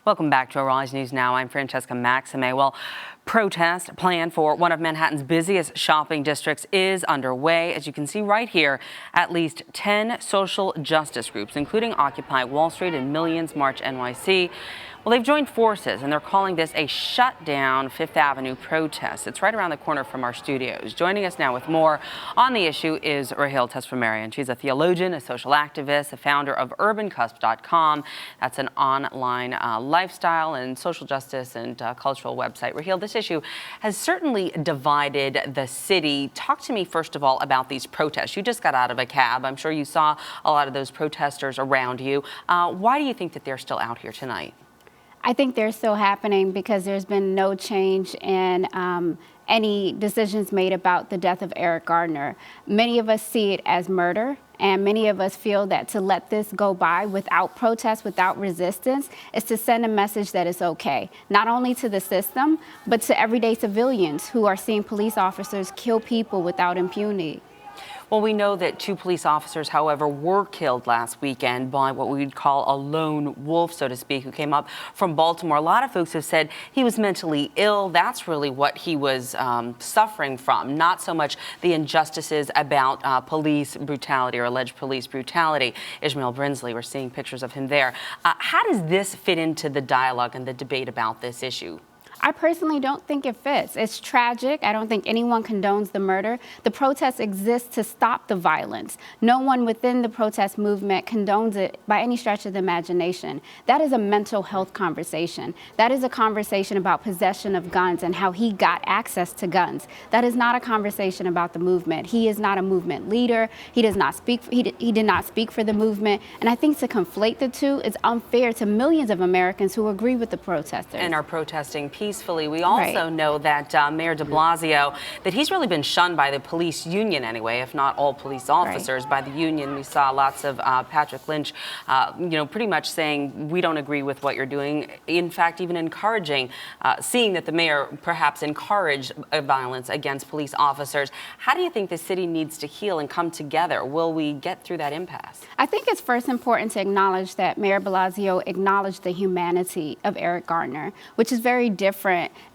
Welcome back to Arise News Now. I'm Francesca Maxime. Well, protest planned for one of Manhattan's busiest shopping districts is underway. As you can see right here, at least 10 social justice groups, including Occupy Wall Street and Millions March NYC, well, they've joined forces and they're calling this a shutdown Fifth Avenue protest. It's right around the corner from our studios. Joining us now with more on the issue is Rahiel Tesfamariam. She's a theologian, a social activist, a founder of UrbanCusp.com. That's an online lifestyle and social justice and cultural website. Rahiel, this issue has certainly divided the city. Talk to me, first of all, about these protests. You just got out of a cab. I'm sure you saw a lot of those protesters around you. Why do you think that they're still out here tonight? I think they're still happening because there's been no change in any decisions made about the death of Eric Garner. Many of us see it as murder, and many of us feel that to let this go by without protest, without resistance, is to send a message that it's okay, not only to the system, but to everyday civilians who are seeing police officers kill people without impunity. Well, we know that 2 police officers, however, were killed last weekend by what we would call a lone wolf, so to speak, who came up from Baltimore. A lot of folks have said he was mentally ill. That's really what he was suffering from, not so much the injustices about police brutality or alleged police brutality. Ishmael Brinsley, we're seeing pictures of him there. How does this fit into the dialogue and the debate about this issue? I personally don't think it fits. It's tragic. I don't think anyone condones the murder. The protest exists to stop the violence. No one within the protest movement condones it by any stretch of the imagination. That is a mental health conversation. That is a conversation about possession of guns and how he got access to guns. That is not a conversation about the movement. He is not a movement leader. He does not speak. He did not speak for the movement. And I think to conflate the two is unfair to millions of Americans who agree with the protesters and are protesting peacefully. We also know that Mayor de Blasio, that he's really been shunned by the police union anyway, if not all police officers. By the union, we saw lots of Patrick Lynch, pretty much saying, we don't agree with what you're doing. In fact, even encouraging, seeing that the mayor perhaps encouraged violence against police officers. How do you think the city needs to heal and come together? Will we get through that impasse? I think it's first important to acknowledge that Mayor Blasio acknowledged the humanity of Eric Garner, which is very different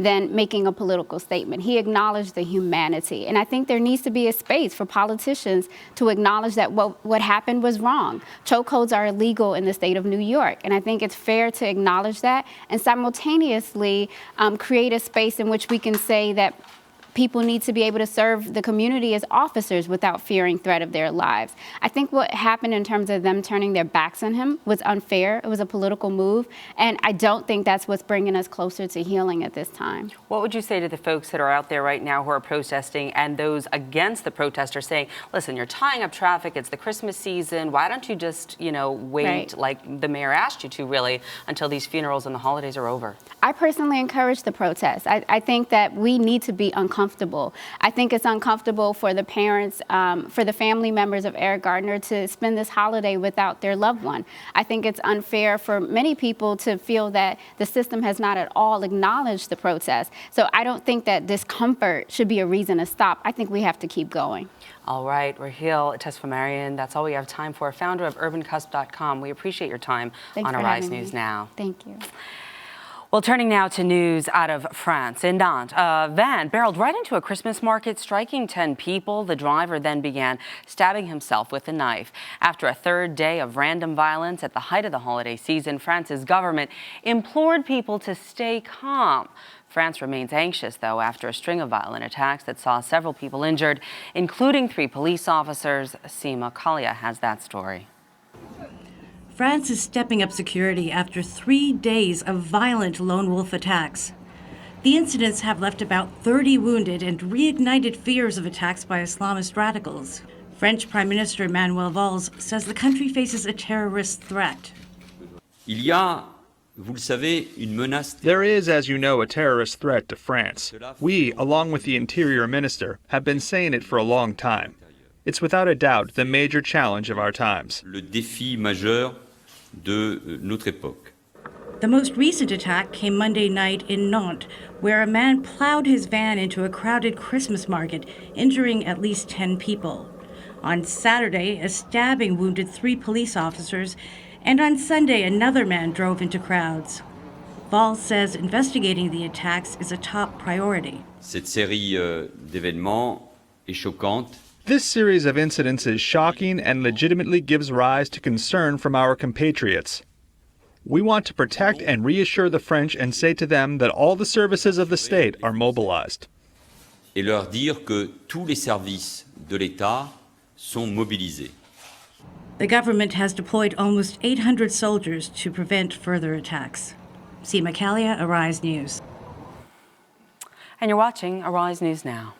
than making a political statement. He acknowledged the humanity. And I think there needs to be a space for politicians to acknowledge that what happened was wrong. Chokeholds are illegal in the state of New York. And I think it's fair to acknowledge that and simultaneously create a space in which we can say that people need to be able to serve the community as officers without fearing threat of their lives. I think what happened in terms of them turning their backs on him was unfair. It was a political move. And I don't think that's what's bringing us closer to healing at this time. What would you say to the folks that are out there right now who are protesting and those against the protesters saying, listen, you're tying up traffic. It's the Christmas season. Why don't you just, wait like the mayor asked you to really until these funerals and the holidays are over? I personally encourage the protest. I think that we need to be uncomfortable. I think it's uncomfortable for the parents, for the family members of Eric Garner to spend this holiday without their loved one. I think it's unfair for many people to feel that the system has not at all acknowledged the protest. So I don't think that discomfort should be a reason to stop. I think we have to keep going. All right, Rahiel Tesfamariam, that's all we have time for. Founder of UrbanCusp.com. We appreciate your time on Arise News Now. Thank you. Well, turning now to news out of France. In Nantes, a van barreled right into a Christmas market, striking 10 people. The driver then began stabbing himself with a knife. After a third day of random violence at the height of the holiday season, France's government implored people to stay calm. France remains anxious, though, after a string of violent attacks that saw several people injured, including 3 police officers. Seema Kalia has that story. France is stepping up security after 3 days of violent lone wolf attacks. The incidents have left about 30 wounded and reignited fears of attacks by Islamist radicals. French Prime Minister Emmanuel Valls says the country faces a terrorist threat. There is, as you know, a terrorist threat to France. We, along with the Interior Minister, have been saying it for a long time. It's without a doubt the major challenge of our times. The most recent attack came Monday night in Nantes, where a man plowed his van into a crowded Christmas market, injuring at least 10 people. On Saturday, a stabbing wounded 3 police officers, and on Sunday, another man drove into crowds. Valls says investigating the attacks is a top priority. Cette série d'événements est choquante. This series of incidents is shocking and legitimately gives rise to concern from our compatriots. We want to protect and reassure the French and say to them that all the services of the state are mobilized. Et leur dire que tous les services de l'État sont mobilisés. The government has deployed almost 800 soldiers to prevent further attacks. Seema Kalia, Arise News. And you're watching Arise News Now.